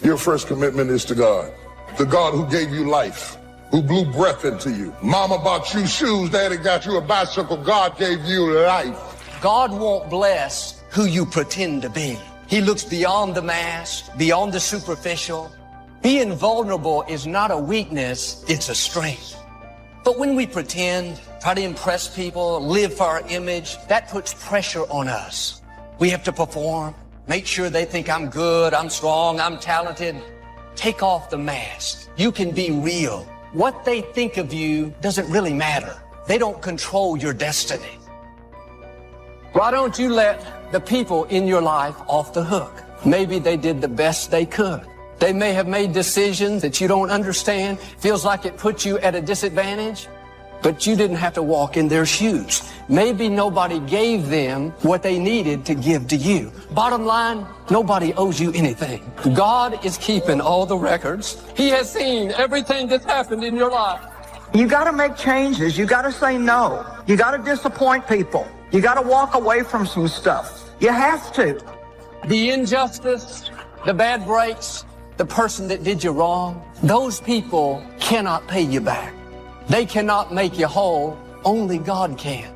Your first commitment is to God. The God who gave you life, who blew breath into you. Mama bought you shoes, daddy got you a bicycle. God gave you life. God won't bless who you pretend to be. He looks beyond the mask, beyond the superficial. Being vulnerable is not a weakness, it's a strength. But when we pretend, try to impress people, live for our image, that puts pressure on us. We have to perform, make sure they think I'm good, I'm strong, I'm talented. Take off the mask. You can be real. What they think of you doesn't really matter. They don't control your destiny. Why don't you let the people in your life off the hook? Maybe they did the best they could. They may have made decisions that you don't understand, feels like it puts you at a disadvantage, but you didn't have to walk in their shoes. Maybe nobody gave them what they needed to give to you. Bottom line, nobody owes you anything. God is keeping all the records. He has seen everything that's happened in your life. You got to make changes. You got to say no. You got to disappoint people. You got to walk away from some stuff. You have to. The injustice, the bad breaks, the person that did you wrong, those people cannot pay you back. They cannot make you whole. Only God can.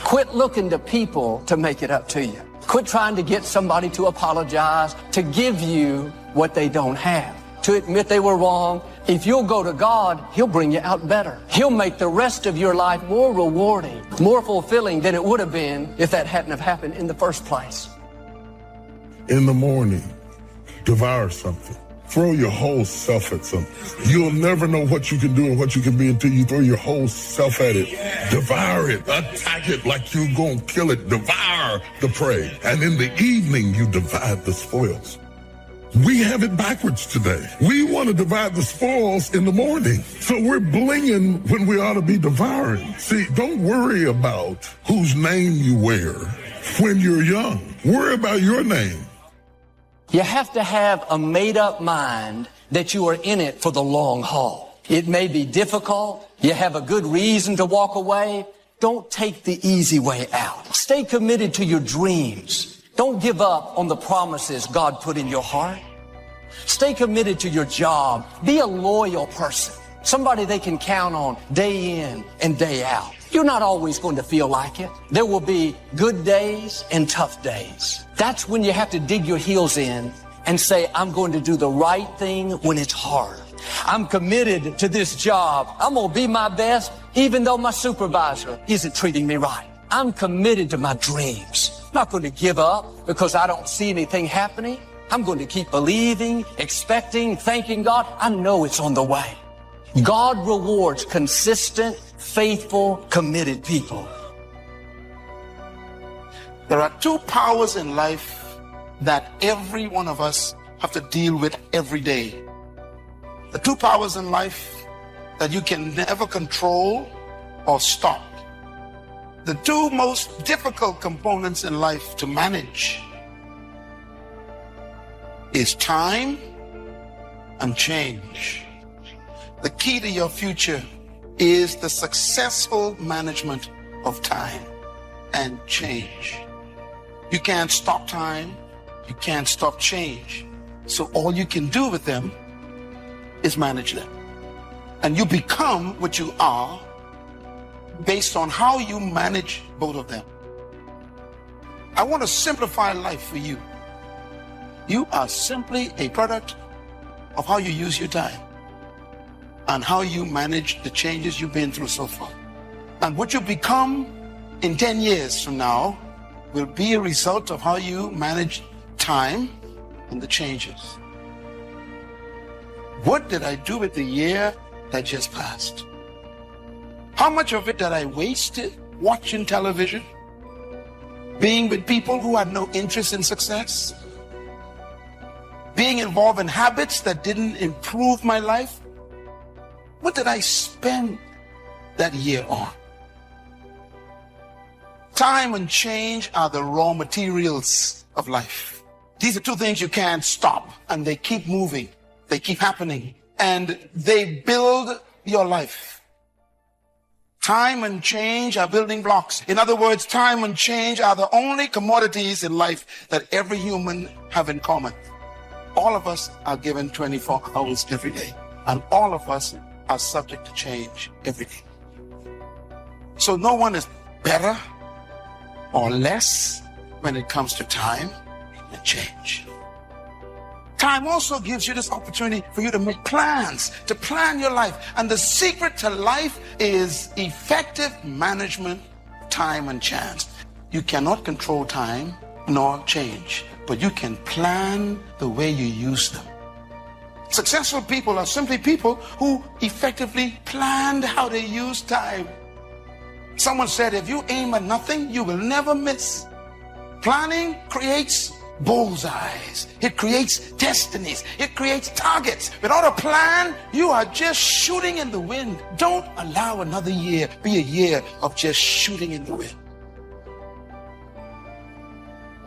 Quit looking to people to make it up to you. Quit trying to get somebody to apologize, to give you what they don't have, to admit they were wrong. If you'll go to God, He'll bring you out better. He'll make the rest of your life more rewarding, more fulfilling than it would have been if that hadn't have happened in the first place. In the morning, devour something. Throw your whole self at something. You'll never know what you can do and what you can be until you throw your whole self at it. Devour it. Attack it like you're going to kill it. Devour the prey. And in the evening, you divide the spoils. We have it backwards today. We want to divide the spoils in the morning. So we're blinging when we ought to be devouring. See, don't worry about whose name you wear when you're young. Worry about your name. You have to have a made-up mind that you are in it for the long haul. It may be difficult. You have a good reason to walk away. Don't take the easy way out. Stay committed to your dreams. Don't give up on the promises God put in your heart. Stay committed to your job. Be a loyal person, somebody they can count on day in and day out. You're not always going to feel like it. There will be good days and tough days. That's when you have to dig your heels in and say, I'm going to do the right thing when it's hard. I'm committed to this job. I'm going to be my best, even though my supervisor isn't treating me right. I'm committed to my dreams. I'm not going to give up because I don't see anything happening. I'm going to keep believing, expecting, thanking God. I know it's on the way. God rewards consistent, faithful, committed people. There are two powers in life that every one of us have to deal with every day. The two powers in life that you can never control or stop. The two most difficult components in life to manage is time and change. The key to your future is the successful management of time and change. You can't stop time. You can't stop change. So all you can do with them is manage them. And you become what you are based on how you manage both of them. I want to simplify life for you. You are simply a product of how you use your time and how you manage the changes you've been through so far. And what you become in 10 years from now will be a result of how you manage time and the changes. What did I do with the year that just passed? How much of it did I waste watching television? Being with people who had no interest in success? Being involved in habits that didn't improve my life? What did I spend that year on? Time and change are the raw materials of life. These are two things you can't stop, and they keep moving. They keep happening, and they build your life. Time and change are building blocks. In other words, time and change are the only commodities in life that every human have in common. All of us are given 24 hours every day, and all of us are subject to change every day. So no one is better or less when it comes to time and change. Time also gives you this opportunity for you to make plans, to plan your life. And the secret to life is effective management of time and chance. You cannot control time nor change, but you can plan the way you use them. Successful people are simply people who effectively planned how they use time. Someone said, if you aim at nothing, you will never miss. Planning creates bullseyes. It creates destinies. It creates targets. Without a plan, you are just shooting in the wind. Don't allow another year be a year of just shooting in the wind.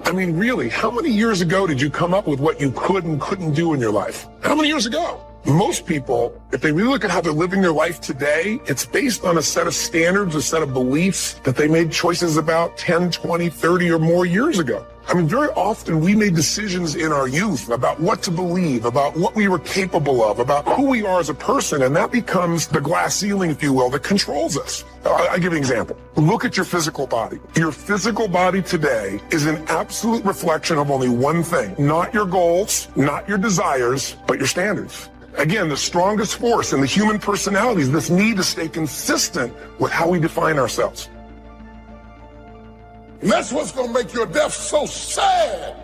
I mean, really, how many years ago did you come up with what you could and couldn't do in your life? How many years ago? Most people, if they really look at how they're living their life today, it's based on a set of standards, a set of beliefs that they made choices about 10, 20, 30 or more years ago. I mean, very often we made decisions in our youth about what to believe, about what we were capable of, about who we are as a person, and that becomes the glass ceiling, if you will, that controls us. I'll give you an example. Look at your physical body. Your physical body today is an absolute reflection of only one thing, not your goals, not your desires, but your standards. Again, the strongest force in the human personality is this need to stay consistent with how we define ourselves. And that's what's going to make your death so sad,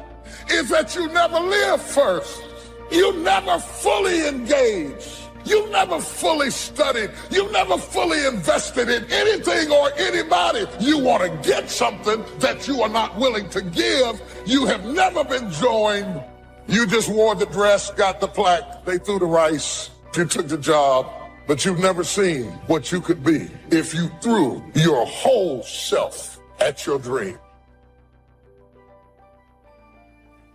is that you never live first. You never fully engaged. You never fully studied. You never fully invested in anything or anybody. You want to get something that you are not willing to give. You have never been joined. You just wore the dress, got the plaque, they threw the rice, you took the job, but you've never seen what you could be if you threw your whole self at your dream.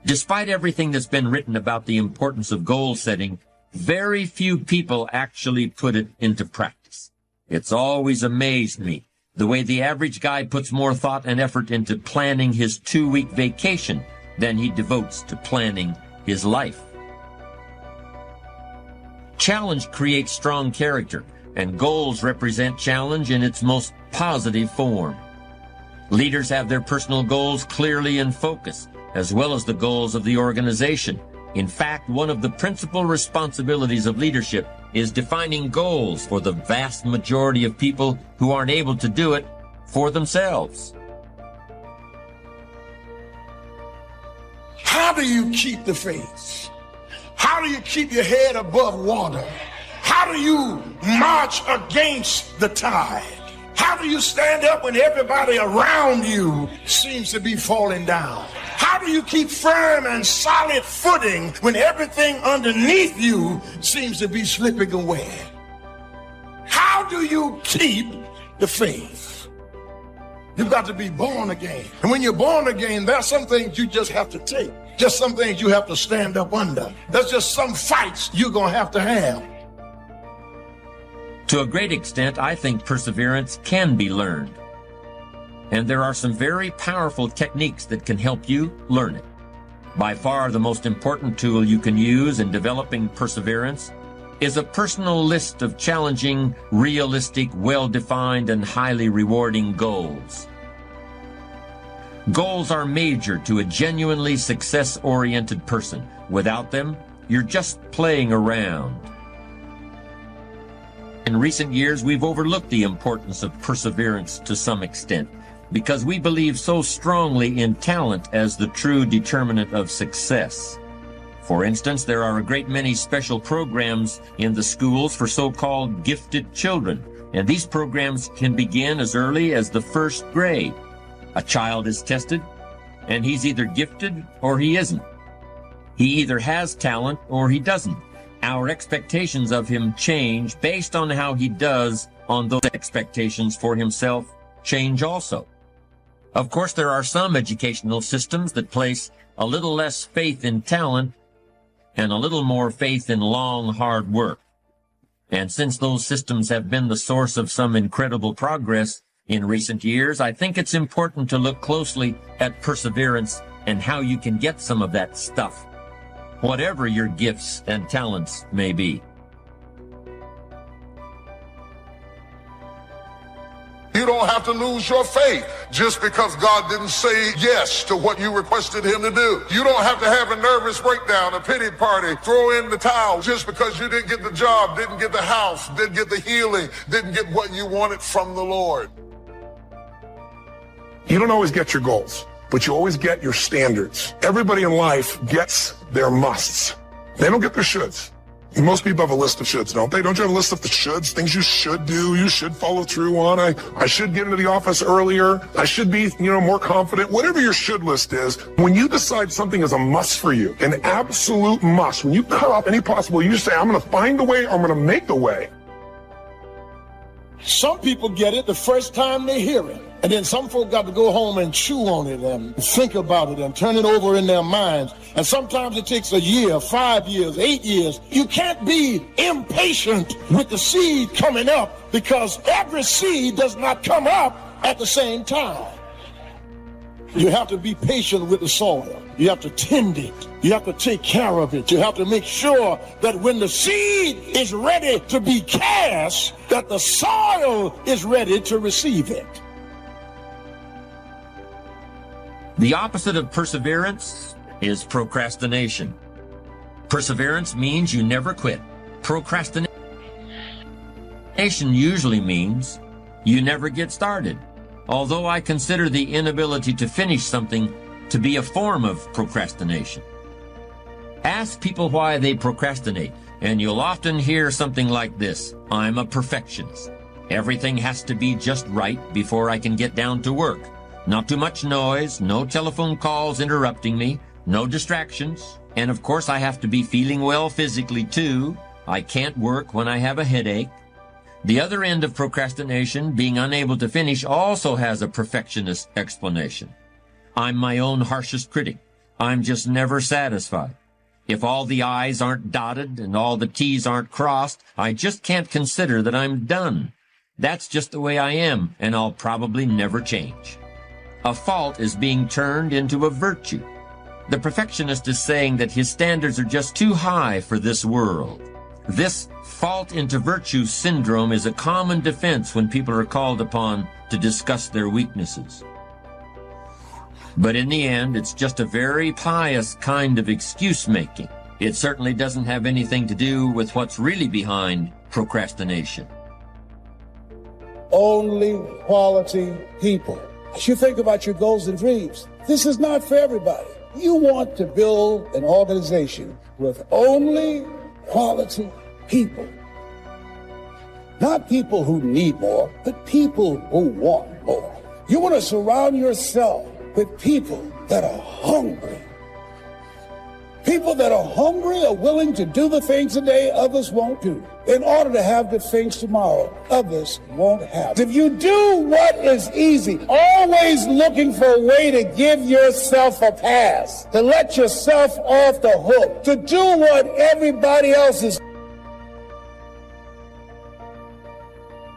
Despite everything that's been written about the importance of goal setting, very few people actually put it into practice. It's always amazed me the way the average guy puts more thought and effort into planning his 2-week vacation than he devotes to planning his life. Challenge creates strong character, and goals represent challenge in its most positive form. Leaders have their personal goals clearly in focus, as well as the goals of the organization. In fact, one of the principal responsibilities of leadership is defining goals for the vast majority of people who aren't able to do it for themselves. How do you keep the faith? How do you keep your head above water? How do you march against the tide? How do you stand up when everybody around you seems to be falling down? How do you keep firm and solid footing when everything underneath you seems to be slipping away? How do you keep the faith? You've got to be born again. And when you're born again, there's some things you just have to take. Just some things you have to stand up under. There's just some fights you're going to have. To a great extent, I think perseverance can be learned. And there are some very powerful techniques that can help you learn it. By far, the most important tool you can use in developing perseverance is a personal list of challenging, realistic, well-defined, and highly rewarding goals. Goals are major to a genuinely success-oriented person. Without them, you're just playing around. In recent years, we've overlooked the importance of perseverance to some extent because we believe so strongly in talent as the true determinant of success. For instance, there are a great many special programs in the schools for so-called gifted children, and these programs can begin as early as the 1st grade. A child is tested, and he's either gifted or he isn't. He either has talent or he doesn't. Our expectations of him change based on how he does on those expectations for himself change also. Of course, there are some educational systems that place a little less faith in talent and a little more faith in long, hard work. And since those systems have been the source of some incredible progress in recent years, I think it's important to look closely at perseverance and how you can get some of that stuff whatever your gifts and talents may be. You don't have to lose your faith just because God didn't say yes to what you requested him to do. You don't have to have a nervous breakdown, a pity party, throw in the towel just because you didn't get the job, didn't get the house, didn't get the healing, didn't get what you wanted from the Lord. You don't always get your goals, but you always get your standards. Everybody in life gets their musts. They don't get their shoulds. Most people have a list of shoulds, don't they? Don't you have a list of the shoulds, things you should do, you should follow through on? I should get into the office earlier. I should be, more confident. Whatever your should list is, when you decide something is a must for you, an absolute must, when you cut off any possible, you just say, I'm going to find the way, I'm going to make the way. Some people get it the first time they hear it. And then some folk got to go home and chew on it and think about it and turn it over in their minds. And sometimes it takes a year, 5 years, 8 years. You can't be impatient with the seed coming up because every seed does not come up at the same time. You have to be patient with the soil. You have to tend it. You have to take care of it. You have to make sure that when the seed is ready to be cast, that the soil is ready to receive it. The opposite of perseverance is procrastination. Perseverance means you never quit. Procrastination usually means you never get started. Although I consider the inability to finish something to be a form of procrastination. Ask people why they procrastinate, and you'll often hear something like this: I'm a perfectionist. Everything has to be just right before I can get down to work. Not too much noise, no telephone calls interrupting me, no distractions. And of course I have to be feeling well physically too. I can't work when I have a headache. The other end of procrastination, being unable to finish, also has a perfectionist explanation. I'm my own harshest critic. I'm just never satisfied. If all the I's aren't dotted and all the T's aren't crossed, I just can't consider that I'm done. That's just the way I am, and I'll probably never change. A fault is being turned into a virtue. The perfectionist is saying that his standards are just too high for this world. This fault into virtue syndrome is a common defense when people are called upon to discuss their weaknesses. But in the end, it's just a very pious kind of excuse-making. It certainly doesn't have anything to do with what's really behind procrastination. Only quality people. As you think about your goals and dreams, this is not for everybody. You want to build an organization with only quality people. Not people who need more, but people who want more. You want to surround yourself with people that are hungry. People that are hungry are willing to do the things today others won't do in order to have the things tomorrow others won't have. If you do what is easy, always looking for a way to give yourself a pass, to let yourself off the hook, to do what everybody else is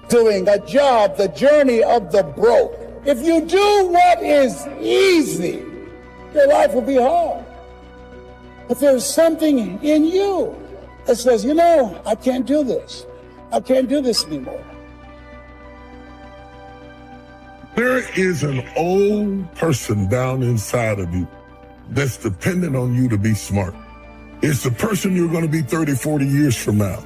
doing, a job, the journey of the broke. If you do what is easy, your life will be hard. But there's something in you that says, I can't do this. I can't do this anymore. There is an old person down inside of you that's dependent on you to be smart. It's the person you're going to be 30, 40 years from now.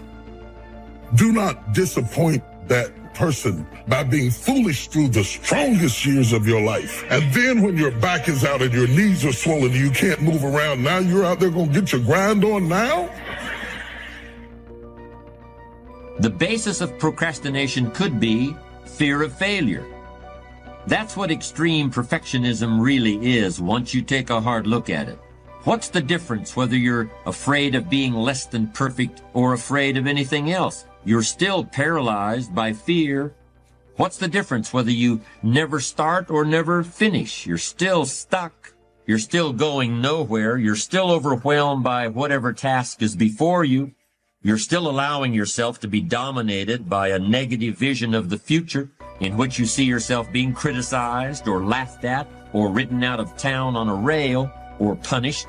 Do not disappoint that person by being foolish through the strongest years of your life. And then when your back is out and your knees are swollen and you can't move around, now you're out there going to get your grind on now? The basis of procrastination could be fear of failure. That's what extreme perfectionism really is once you take a hard look at it. What's the difference whether you're afraid of being less than perfect or afraid of anything else? You're still paralyzed by fear. What's the difference whether you never start or never finish? You're still stuck. You're still going nowhere. You're still overwhelmed by whatever task is before you. You're still allowing yourself to be dominated by a negative vision of the future in which you see yourself being criticized or laughed at or written out of town on a rail or punished.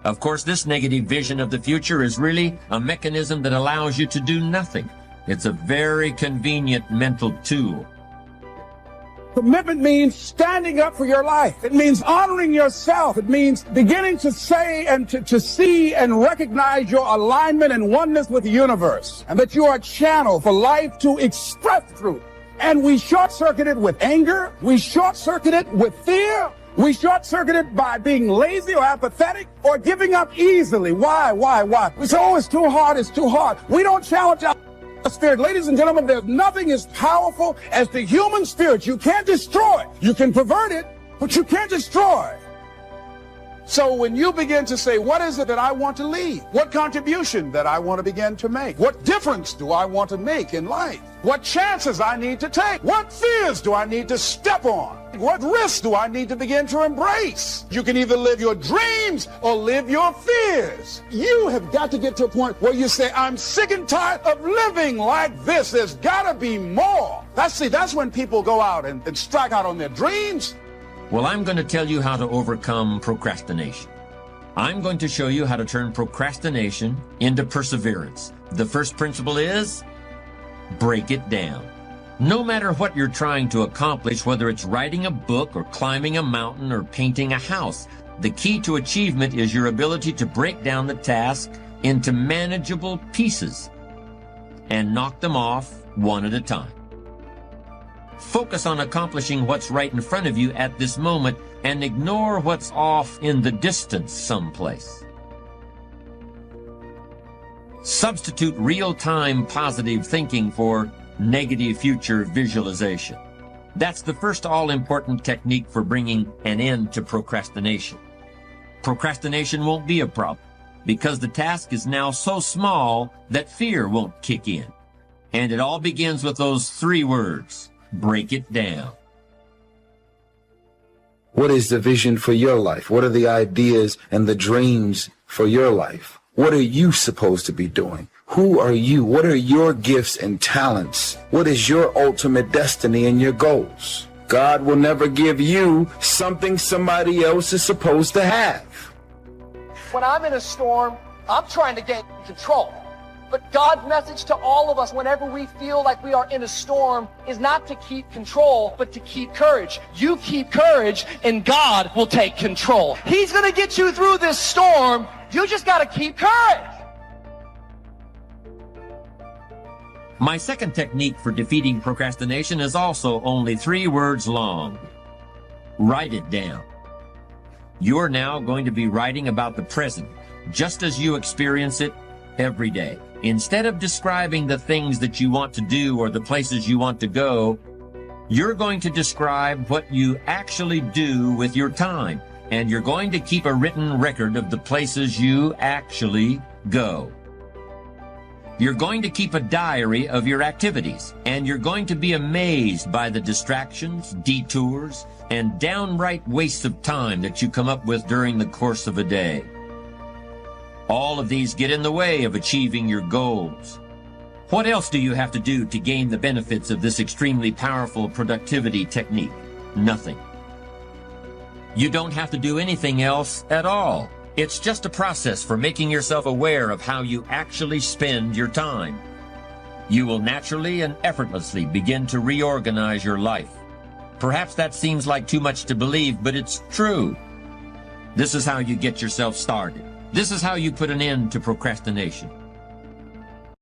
Of course, this negative vision of the future is really a mechanism that allows you to do nothing. It's a very convenient mental tool. Commitment means standing up for your life. It means honoring yourself. It means beginning to say and to see and recognize your alignment and oneness with the universe, and that you are a channel for life to express truth. And we short-circuit it with anger. We short-circuit it with fear. We short-circuit it by being lazy or apathetic or giving up easily. Why? We say, oh, it's too hard, it's too hard. We don't challenge our spirit. Ladies and gentlemen, there's nothing as powerful as the human spirit. You can't destroy it. You can pervert it, but you can't destroy it. So when you begin to say, what is it that I want to leave? What contribution that I want to begin to make? What difference do I want to make in life? What chances I need to take? What fears do I need to step on? What risks do I need to begin to embrace? You can either live your dreams or live your fears. You have got to get to a point where you say, I'm sick and tired of living like this. There's got to be more. That's when people go out and strike out on their dreams. Well, I'm going to tell you how to overcome procrastination. I'm going to show you how to turn procrastination into perseverance. The first principle is break it down. No matter what you're trying to accomplish, whether it's writing a book or climbing a mountain or painting a house, the key to achievement is your ability to break down the task into manageable pieces and knock them off one at a time. Focus on accomplishing what's right in front of you at this moment and ignore what's off in the distance someplace. Substitute real-time positive thinking for negative future visualization. That's the first all-important technique for bringing an end to procrastination. Procrastination won't be a problem because the task is now so small that fear won't kick in. And it all begins with those 3 words. Break it down. What is the vision for your life? What are the ideas and the dreams for your life? What are you supposed to be doing? Who are you? What are your gifts and talents? What is your ultimate destiny and your goals? God will never give you something somebody else is supposed to have. When I'm in a storm, I'm trying to gain control. But God's message to all of us whenever we feel like we are in a storm is not to keep control, but to keep courage. You keep courage and God will take control. He's going to get you through this storm. You just got to keep courage. My second technique for defeating procrastination is also only 3 words long. Write it down. You're now going to be writing about the present, just as you experience it every day. Instead of describing the things that you want to do or the places you want to go, you're going to describe what you actually do with your time, and you're going to keep a written record of the places you actually go. You're going to keep a diary of your activities, and you're going to be amazed by the distractions, detours, and downright wastes of time that you come up with during the course of a day. All of these get in the way of achieving your goals. What else do you have to do to gain the benefits of this extremely powerful productivity technique? Nothing. You don't have to do anything else at all. It's just a process for making yourself aware of how you actually spend your time. You will naturally and effortlessly begin to reorganize your life. Perhaps that seems like too much to believe, but it's true. This is how you get yourself started. This is how you put an end to procrastination.